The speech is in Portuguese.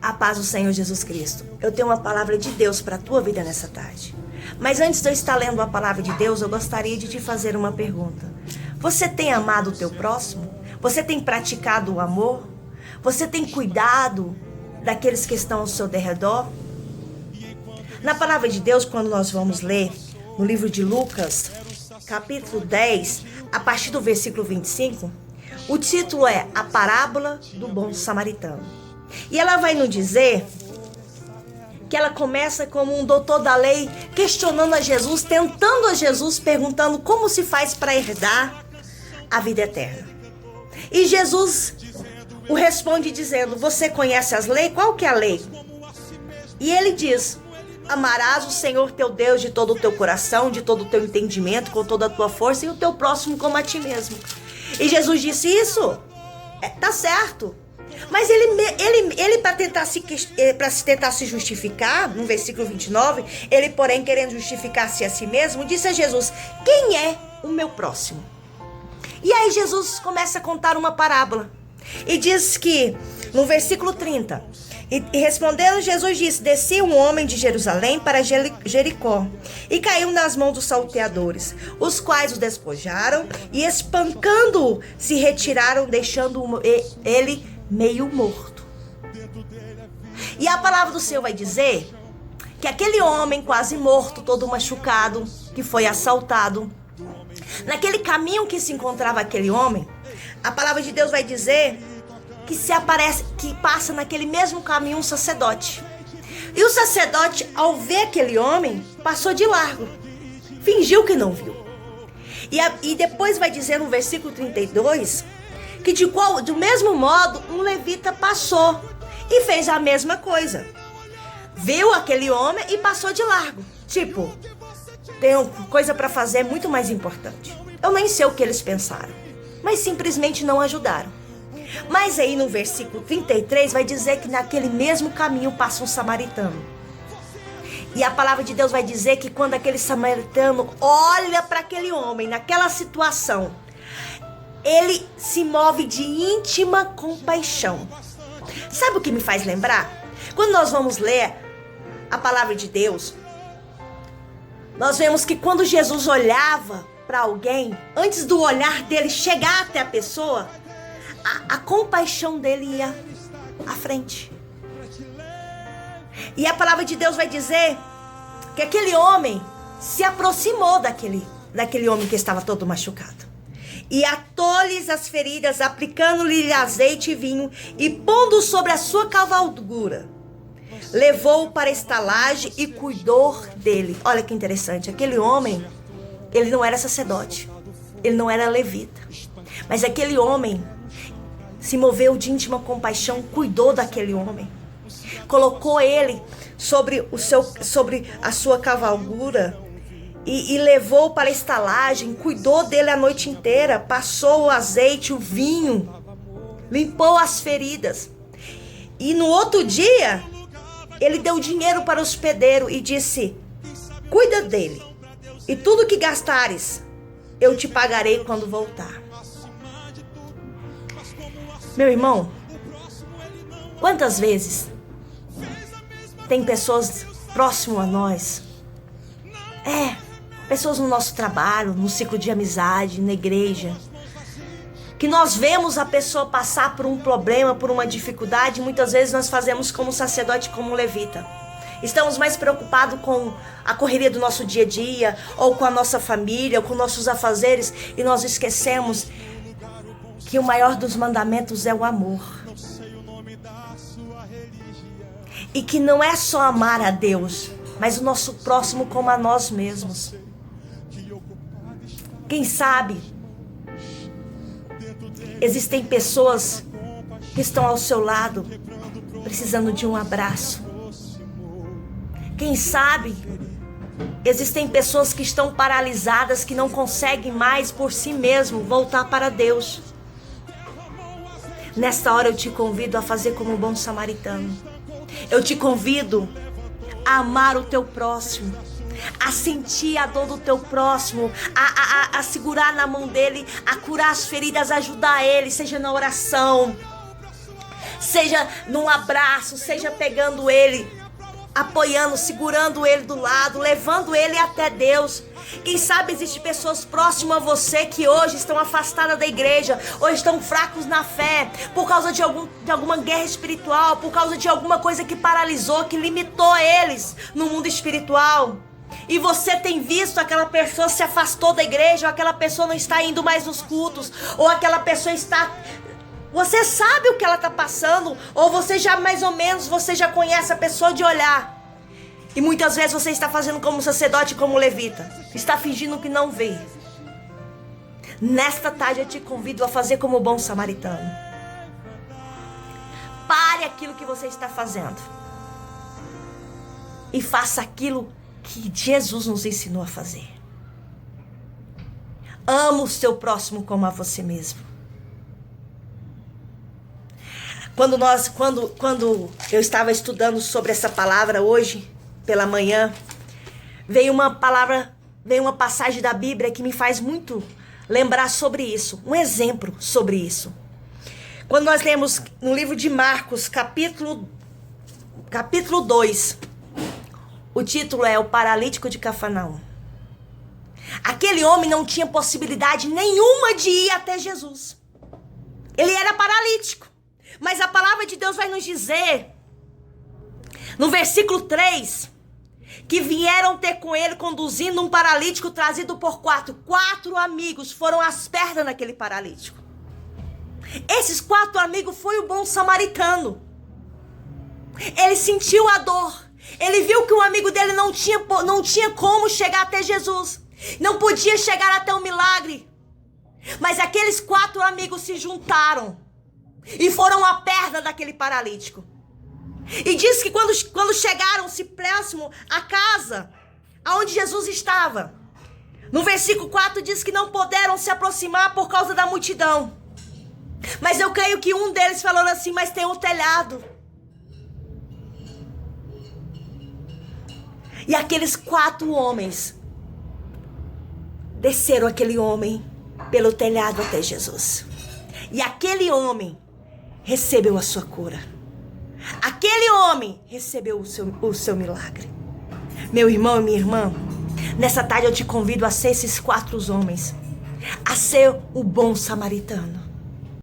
A paz do Senhor Jesus Cristo. Eu tenho uma palavra de Deus para a tua vida nessa tarde. Mas antes de eu estar lendo a palavra de Deus, eu gostaria de te fazer uma pergunta. Você tem amado o teu próximo? Você tem praticado o amor? Você tem cuidado daqueles que estão ao seu derredor? Na palavra de Deus, quando nós vamos ler no livro de Lucas, capítulo 10, a partir do versículo 25, o título é A Parábola do Bom Samaritano. E ela vai nos dizer que ela começa como um doutor da lei, questionando a Jesus, tentando a Jesus, perguntando como se faz para herdar a vida eterna. E Jesus o responde dizendo: você conhece as leis? Qual que é a lei? E ele diz: amarás o Senhor teu Deus de todo o teu coração, de todo o teu entendimento, com toda a tua força, e o teu próximo como a ti mesmo. E Jesus disse: isso, tá certo. Mas ele para tentar se justificar, no versículo 29, ele, porém, querendo justificar-se a si mesmo, disse a Jesus: quem é o meu próximo? E aí Jesus começa a contar uma parábola. E diz que, no versículo 30, e respondendo Jesus disse: descia um homem de Jerusalém para Jericó, e caiu nas mãos dos salteadores, os quais o despojaram, e espancando-o, se retiraram, deixando ele meio morto. E a palavra do Senhor vai dizer que aquele homem quase morto, todo machucado, que foi assaltado, naquele caminho que se encontrava aquele homem, a palavra de Deus vai dizer que passa naquele mesmo caminho um sacerdote. E o sacerdote, ao ver aquele homem, passou de largo, fingiu que não viu. E depois vai dizer no versículo 32 que do mesmo modo um levita passou e fez a mesma coisa. Viu aquele homem e passou de largo. Tipo, tem coisa para fazer muito mais importante. Eu nem sei o que eles pensaram, mas simplesmente não ajudaram. Mas aí no versículo 33 vai dizer que naquele mesmo caminho passa um samaritano. E a palavra de Deus vai dizer que quando aquele samaritano olha para aquele homem naquela situação, ele se move de íntima compaixão. Sabe o que me faz lembrar? Quando nós vamos ler a palavra de Deus, nós vemos que quando Jesus olhava para alguém, antes do olhar dele chegar até a pessoa, a compaixão dele ia à frente. E a palavra de Deus vai dizer que aquele homem se aproximou daquele homem que estava todo machucado. E atou-lhes as feridas, aplicando-lhe azeite e vinho, e pondo sobre a sua cavalgura, levou-o para a estalagem e cuidou dele. Olha que interessante, aquele homem, ele não era sacerdote, ele não era levita, mas aquele homem se moveu de íntima compaixão, cuidou daquele homem, colocou ele sobre a sua cavalgura e levou para a estalagem, cuidou dele a noite inteira, passou o azeite, o vinho, limpou as feridas. E no outro dia, ele deu dinheiro para o hospedeiro e disse: cuida dele, e tudo que gastares, eu te pagarei quando voltar. Meu irmão, quantas vezes tem pessoas próximas a nós, pessoas no nosso trabalho, no ciclo de amizade, na igreja, que nós vemos a pessoa passar por um problema, por uma dificuldade, e muitas vezes nós fazemos como sacerdote, como levita. Estamos mais preocupados com a correria do nosso dia a dia, ou com a nossa família, ou com nossos afazeres, e nós esquecemos que o maior dos mandamentos é o amor. E que não é só amar a Deus, mas o nosso próximo como a nós mesmos. Quem sabe existem pessoas que estão ao seu lado precisando de um abraço. Quem sabe existem pessoas que estão paralisadas, que não conseguem mais por si mesmo voltar para Deus. Nesta hora eu te convido a fazer como um bom samaritano. Eu te convido a amar o teu próximo, a sentir a dor do teu próximo, a segurar na mão dele, a curar as feridas, a ajudar ele, seja na oração, Seja num abraço, seja pegando ele, apoiando, segurando ele do lado, levando ele até Deus. Quem sabe existem pessoas próximas a você que hoje estão afastadas da igreja, ou estão fracos na fé, por causa de alguma guerra espiritual, por causa de alguma coisa que paralisou, que limitou eles no mundo espiritual. E você tem visto aquela pessoa se afastou da igreja, ou aquela pessoa não está indo mais nos cultos, ou aquela pessoa está... Você sabe o que ela está passando, ou você já mais ou menos, você já conhece a pessoa de olhar. E muitas vezes você está fazendo como sacerdote, como levita. Está fingindo que não vê. Nesta tarde eu te convido a fazer como o bom samaritano. Pare aquilo que você está fazendo. E faça aquilo que Jesus nos ensinou a fazer. Ama o seu próximo como a você mesmo. Quando eu estava estudando sobre essa palavra hoje, pela manhã, veio uma passagem da Bíblia que me faz muito lembrar sobre isso, um exemplo sobre isso. Quando nós lemos no livro de Marcos, capítulo 2, o título é O Paralítico de Cafarnaum. Aquele homem não tinha possibilidade nenhuma de ir até Jesus. Ele era paralítico. Mas a palavra de Deus vai nos dizer, no versículo 3, que vieram ter com ele conduzindo um paralítico trazido por 4 amigos foram às pernas daquele paralítico. Esses 4 amigos foi o bom samaritano. Ele sentiu a dor. Ele viu que o amigo dele não tinha como chegar até Jesus. Não podia chegar até o milagre. Mas aqueles 4 amigos se juntaram e foram à perna daquele paralítico. E diz que quando chegaram-se próximo à casa onde Jesus estava, no versículo 4 diz que não puderam se aproximar por causa da multidão. Mas eu creio que um deles falou assim, mas tem um telhado. E aqueles 4 homens desceram aquele homem pelo telhado até Jesus. E aquele homem recebeu a sua cura. Aquele homem recebeu o seu milagre. Meu irmão e minha irmã, nessa tarde eu te convido a ser esses 4 homens. A ser o bom samaritano.